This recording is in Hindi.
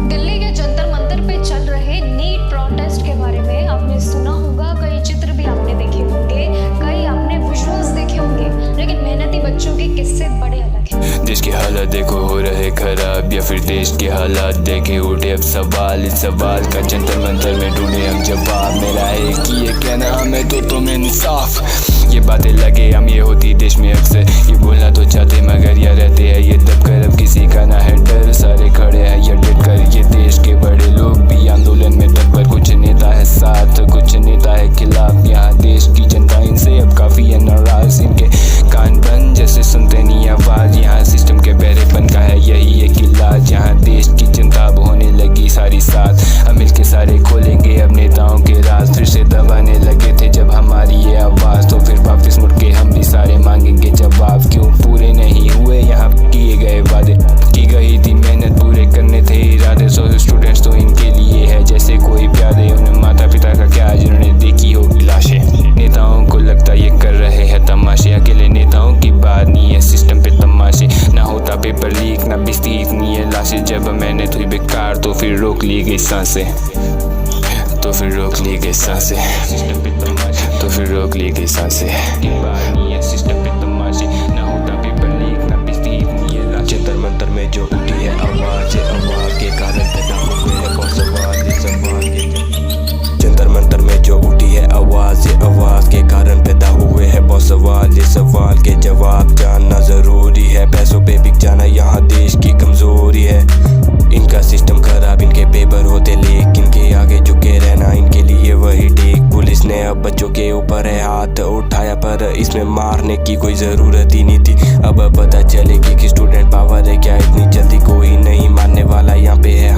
दिल्ली के जंतर मंतर पे चल रहे नीट प्रोटेस्ट के बारे में आपने सुना होगा, कई चित्र भी आपने देखे होंगे, कई आपने विजुअल्स देखे होंगे, लेकिन मेहनती बच्चों के किस्से बड़े अलग हैं। देश के हालात देखो हो रहे खराब, या फिर देश के हालात देखे उठे अब सवाल। इस सवाल का जंतर मंतर में ढूंढे हम जवाब। मेरा है कि ये कहना हमें तो तुम्हें इंसाफ। ये बातें लगे हम ये होती देश में अक्सर, ये बोलना तो चाहते मगर या रहते हैं ये दब कर। अब किसी का ना है डर, सारे खड़े हैं ये डट कर। ये देश के बड़े लोग भी आंदोलन में तत्पर, कुछ नेता है साथ कुछ नेता है खिलाफ। यहाँ देश की जनता इनसे अब काफी है नाराज, इनके कान बंद जैसे सुनते नहीं आवाज। यहाँ सिस्टम के बहरेपन का है यही एक इलाज। यहाँ देश की जनता अब होने लगी सारी साथ, अब मिलके सारे खोलेंगे अब नेताओं के राज। फिर से दबाने लगे थे जब हमारी ये आवाज, तो फिर वापस मुड़ के हम भी सारे मांगेंगे जवाब। क्यों पूरे नहीं हुए यहाँ किए गए वादे, की गई थी मेहनत पूरे करने थे इरादे। सो स्टूडेंट्स तो इनके लिए है जैसे कोई प्यादे, उन्हें माता पिता का क्या जिन्होंने देखी होगी लाशें। नेताओं को लगता ये कर रहे हैं तमाशे, अकेले नेताओं की बात नहीं है सिस्टम पे तमाशे। ना होता पेपर लीक ना बिस्ती इतनी है लाशें, जब मेहनत हुई बेकार तो फिर रोक ली गई सांसें, तो फिर रोक ली गई सांसें, तो फिर रोक ली गई सांसें। सिस्टम पे तमाशे, ना होता पेपर लीक ना बिस्ती इतनी है लाशें। जंतर मंतर में जो उठी है आवाज के कारण पैदा हुए हैं बहुत सवाल के। जंतर मंतर में जो उठी है आवाज के कारण पैदा हुए हैं बहुत सवाल के जवाब जानना जरूरी है। पैसों पे बिक जाना यहाँ देश की कमजोरी है। इनका सिस्टम खराब, इनके पेपर होते लीक, इनके आगे झुके रहना इनके लिए वही ठीक। पुलिस ने अब बच्चों के ऊपर है हाथ उठाया, पर इसमें मारने की कोई जरूरत ही नहीं थी। अब पता चलेगी कि स्टूडेंट पावर है क्या इतनी जल्दी, कोई नहीं मानने वाला यहाँ पे है।